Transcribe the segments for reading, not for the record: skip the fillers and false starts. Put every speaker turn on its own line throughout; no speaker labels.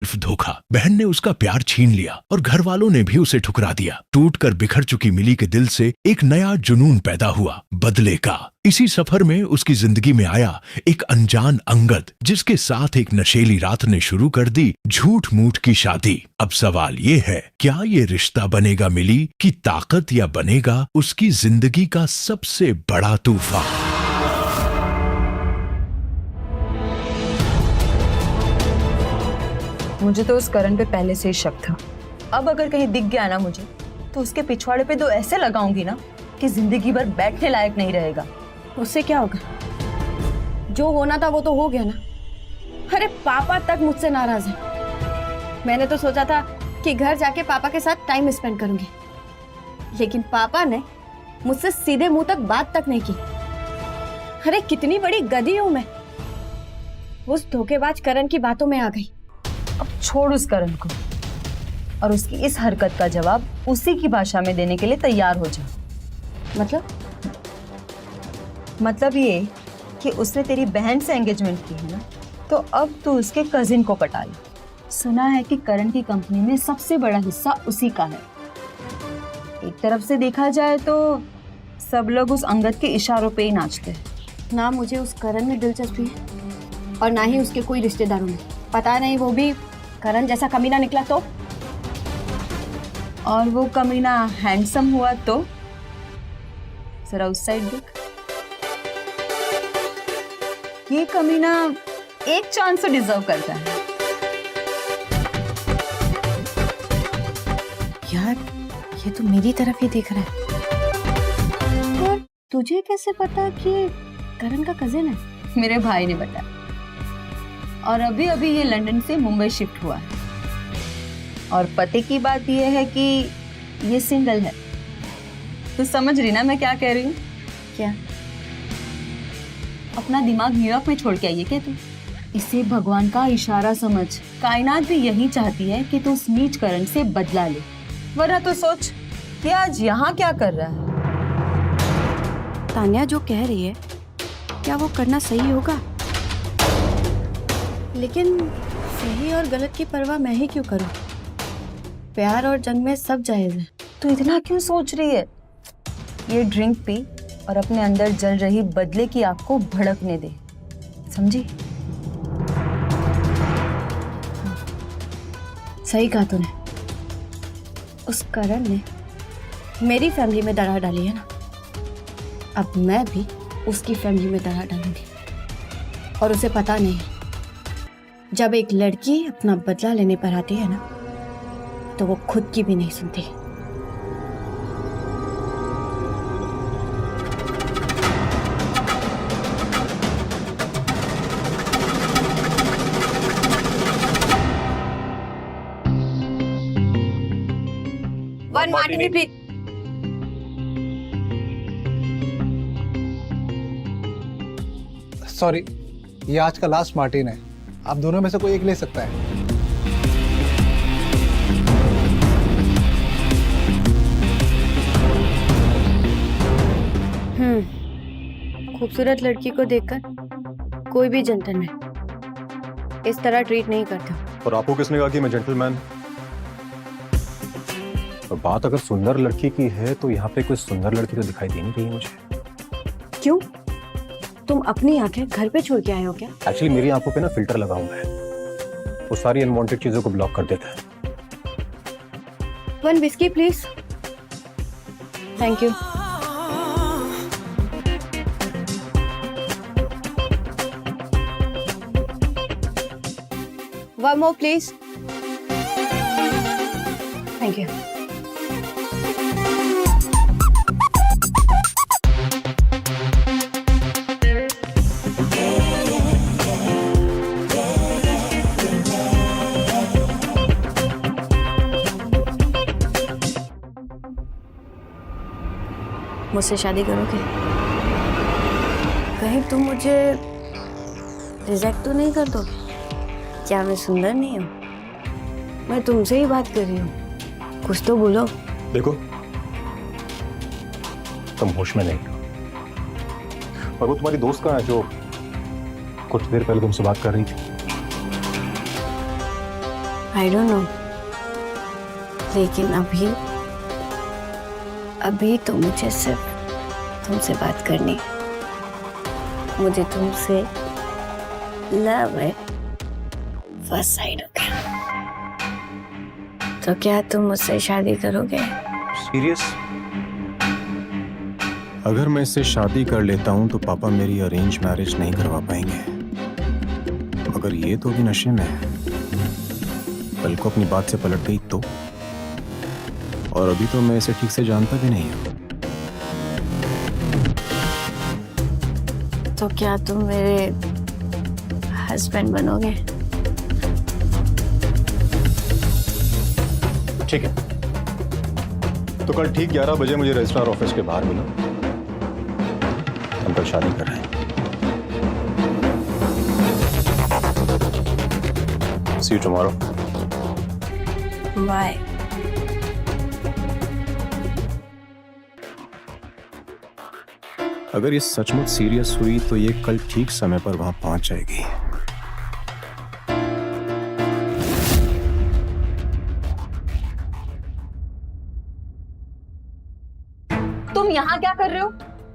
सिर्फ धोखा। बहन ने उसका प्यार छीन लिया और घर वालों ने भी उसे ठुकरा दिया। टूट कर बिखर चुकी मिली के दिल से एक नया जुनून पैदा हुआ, बदले का। इसी सफर में उसकी जिंदगी में आया एक अनजान अंगद, जिसके साथ एक नशेली रात ने शुरू कर दी झूठ मूठ की शादी। अब सवाल ये है, क्या ये रिश्ता बनेगा मिली की ताकत या बनेगा उसकी जिंदगी का सबसे बड़ा तूफान।
मुझे तो उस करण पे पहले से ही शक था। अब अगर कहीं दिख गया ना मुझे, तो उसके पिछवाड़े पे 2 ऐसे लगाऊंगी ना कि जिंदगी भर बैठने लायक नहीं रहेगा।
उससे क्या होगा? जो होना था वो तो हो गया ना। अरे पापा तक मुझसे नाराज है। मैंने तो सोचा था कि घर जाके पापा के साथ टाइम स्पेंड करूंगी, लेकिन पापा ने मुझसे सीधे मुंह तक बात तक नहीं की। अरे कितनी बड़ी गधी हूं मैं, उस धोखेबाज करण की बातों में आ गई।
अब छोड़ उस करण को और उसकी इस हरकत का जवाब उसी की भाषा में देने के लिए तैयार हो जा। मतलब ये कि उसने तेरी बहन से एंगेजमेंट की है ना, तो अब तू उसके कजिन को पटा ले। सुना है कि करण की कंपनी में सबसे बड़ा हिस्सा उसी का है। एक तरफ से देखा जाए तो सब लोग उस अंगद के इशारों पे ही नाचते हैं।
ना मुझे उस करण में दिलचस्पी है और ना ही उसके कोई रिश्तेदारों में। पता नहीं वो भी करण जैसा कमीना निकला तो,
और वो कमीना हैंडसम हुआ तो। जरा उस साइड देख, ये कमीना एक चांस तो डिजर्व करता है।
यार ये तो मेरी तरफ ही देख रहा है। और तुझे कैसे पता कि करण का कजिन है?
मेरे भाई ने बताया, और अभी अभी ये लंदन से मुंबई शिफ्ट हुआ है। और पते की बात ये है कि ये सिंगल है। तो समझ रही ना मैं क्या कह रही हूँ?
क्या?
अपना दिमाग न्यूयॉर्क में छोड़ के आइए क्या तू? इसे भगवान का इशारा समझ। कायनात भी यही चाहती है कि तू उस नीच करण से बदला ले, वरना तो सोच कि आज यहाँ क्या कर रहा है।
तान्या जो कह रही है, क्या वो करना सही होगा? लेकिन सही और गलत की परवाह मैं ही क्यों करूं? प्यार और जंग में सब जायज है।
तू इतना क्यों सोच रही है? ये ड्रिंक पी और अपने अंदर जल रही बदले की आग को भड़कने दे, समझी?
सही कहा तूने। उस करण ने मेरी फैमिली में दरार डाली है ना, अब मैं भी उसकी फैमिली में दरार डालूंगी। और उसे पता नहीं, जब एक लड़की अपना बदला लेने पर आती है ना, तो वो खुद की भी नहीं सुनती। One Martini please.
सॉरी, ये आज का लास्ट मार्टिन है। आप दोनों में से कोई एक ले सकता है।
खूबसूरत लड़की को देखकर कोई भी जेंटलमैन इस तरह ट्रीट नहीं करता।
और आपको किसने कहा कि मैं जेंटलमैन? और बात अगर सुंदर लड़की की है तो यहाँ पे कोई सुंदर लड़की तो दिखाई दे नहीं रही मुझे।
क्यों? तुम अपनी आंखें घर पे छोड़ के आए हो क्या?
एक्चुअली मेरी आंखों पे ना फिल्टर लगा हुआ है, वो सारी अनवांटेड चीजों को ब्लॉक कर देता है।
1 whisky please. Thank you. One more please. Thank you. मुझसे शादी करोगे? कहीं तुम मुझे रिजेक्ट तो नहीं कर दोगे? क्या मैं सुंदर नहीं हूँ? मैं तुमसे ही बात कर रही हूँ, कुछ तो बोलो।
देखो, तुम होश में नहीं हो। और वो तुम्हारी दोस्त कहाँ है जो कुछ देर पहले तुमसे बात कर रही थी?
आई डोंट नो, लेकिन अभी तो मुझे सिर्फ तुमसे बात करनी है। मुझे तुमसे लव है फर्स्ट साइड हो गया। तो क्या तुम मुझसे शादी करोगे?
सीरियस? अगर मैं इससे शादी कर लेता हूं तो पापा मेरी अरेंज मैरिज नहीं करवा पाएंगे। मगर ये तो भी नशे में है, कल को अपनी बात से पलट गई तो। और अभी तो मैं इसे ठीक से जानता भी नहीं हूं।
तो क्या तुम मेरे हस्बैंड बनोगे?
ठीक है, तो कल ठीक 11 बजे मुझे रजिस्ट्रार ऑफिस के बाहर मिलो। हम कल शादी कर रहे हैं। See you tomorrow.
बाय।
अगर ये सचमुच सीरियस हुई तो ये कल ठीक समय पर वहां पहुंच जाएगी।
तुम यहाँ क्या कर रहे हो?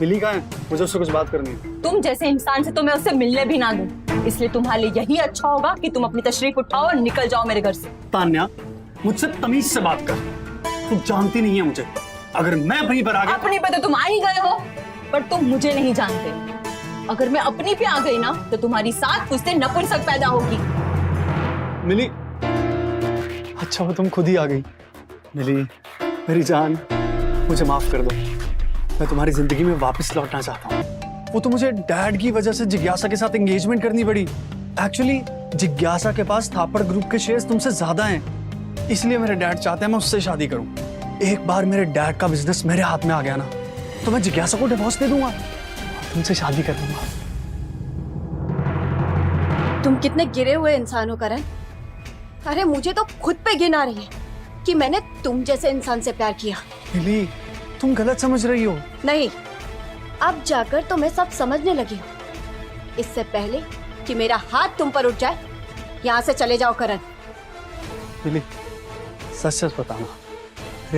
मिली कहाँ है? मुझे उससे कुछ बात करनी है।
तुम जैसे इंसान से तो मैं उससे मिलने भी ना दूं। इसलिए तुम्हारे लिए यही अच्छा होगा कि तुम अपनी तशरीफ उठाओ और निकल जाओ मेरे घर से।
तान्या, मुझसे तमीज से बात कर। तू जानती नहीं है मुझे। अगर मैं अपनी पर आ गया,
अपनी पे तो तुम आ ही गए हो, पर तुम मुझे नहीं जानते। अगर मैं अपनी पे आ गई ना तो तुम्हारी साथ मुझसे नपुंसक पैदा होगी।
मिली, अच्छा वो तुम खुद ही आ गई। मिली मेरी जान, मुझे माफ कर दो। मैं तुम्हारी जिंदगी में वापस लौटना चाहता हूँ। वो तो मुझे डैड की वजह से जिज्ञासा के साथ एंगेजमेंट करनी पड़ी। एक्चुअली जिज्ञासा के पास थापड़ ग्रुप के शेयर्स तुमसे ज्यादा हैं, इसलिए मेरे डैड चाहते हैं मैं उससे शादी करूं। एक बार मेरे डैड का बिजनेस मेरे हाथ में आ गया ना तो मैं जिज्ञासा को डिवोर्स दे दूंगा, तुमसे शादी कर लूंगा।
तुम कितने गिरे हुए इंसान हो करण। अरे मुझे तो खुद पे घिन आ रही है कि मैंने तुम जैसे इंसान से प्यार किया।
मिली, तुम गलत समझ रही हो।
नहीं, अब जाकर तो मैं सब समझने लगी हूँ। इससे पहले कि मेरा हाथ तुम पर उठ जाए, यहाँ से चले जाओ करण।
मिली, सच सच बताना,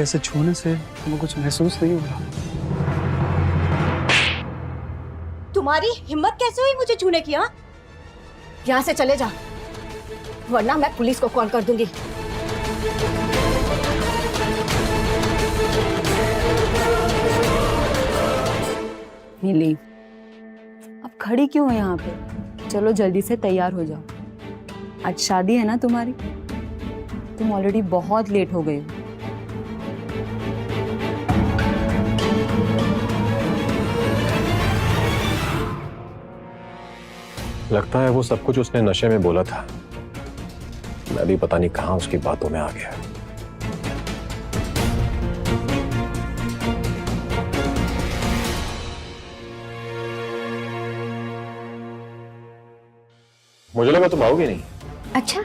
ऐसे छूने से तुम्हें कुछ महसूस नहीं हो रहा?
तुम्हारी हिम्मत कैसे हुई मुझे छूने की? हाँ, यहाँ से चले जा, वरना मैं पुलिस को कॉल कर दूंगी।
मिली, अब खड़ी क्यों है यहाँ पे? चलो जल्दी से तैयार हो जाओ, आज शादी है ना तुम्हारी। तुम ऑलरेडी बहुत लेट हो गई हो।
लगता है वो सब कुछ उसने नशे में बोला था। मैं भी पता नहीं कहां उसकी बातों में आ गया। मुझे लगा तुम आओगे नहीं।
अच्छा,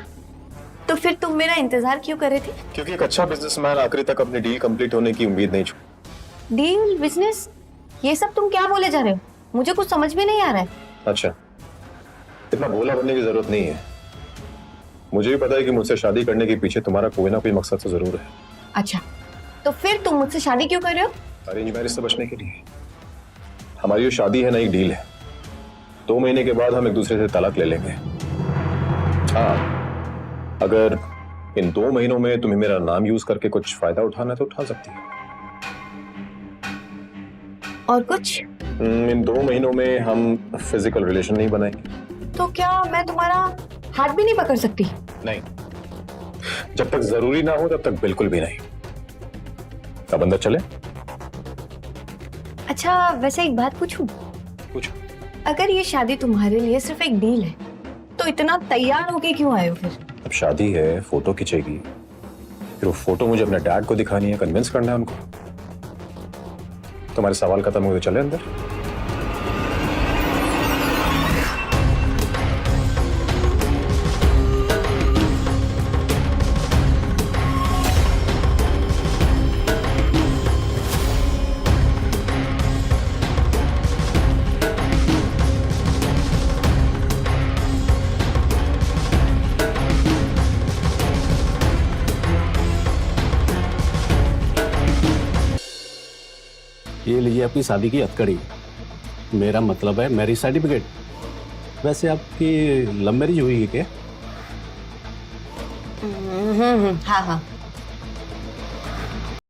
तो फिर तुम मेरा इंतजार क्यों कर रहे थे?
क्योंकि एक अच्छा बिजनेसमैन आखिरी तक अपनी डील कंप्लीट होने की उम्मीद नहीं छोड़।
डील, बिजनेस, ये सब तुम क्या बोले जा रहे हो? मुझे कुछ समझ में नहीं आ रहा है।
अच्छा, इतना भोला बनने की जरूरत नहीं है। मुझे भी पता है कि मुझसे शादी करने के पीछे तुम्हारा कोई ना कोई मकसद तो जरूर है।
अच्छा, तो फिर तुम मुझसे शादी क्यों कर रहे हो?
अरेंज मैरिज से बचने के लिए। हमारी जो शादी है ना, एक डील है। 2 महीने के बाद हम एक दूसरे से तलाक ले लेंगे। हाँ, अगर इन 2 महीनों में तुम्हें मेरा नाम यूज करके कुछ फायदा उठाना है तो उठा सकती है।
और कुछ?
इन 2 महीनों में हम फिजिकल रिलेशन नहीं बनाएंगे।
तो क्या मैं तुम्हारा हाथ भी नहीं पकड़ सकती?
नहीं, जब तक जरूरी ना हो तब तक बिल्कुल भी नहीं। अब अंदर चले?
अच्छा, वैसे एक बात पूछूं?
पूछो।
अगर ये शादी तुम्हारे लिए सिर्फ एक डील है तो इतना तैयार होके क्यों आए हो फिर?
अब शादी है, फोटो खींचेगी, फिर वो फोटो मुझे अपने डैड को दिखानी है, कन्विंस करना है उनको। तुम्हारे सवाल खत्म हुए, चले अंदर।
ये लीजिए आपकी शादी की हथकड़ी। मेरा मतलब है मैरिज सर्टिफिकेट। वैसे आपकी लव मैरिज हुई है क्या?
हाँ हाँ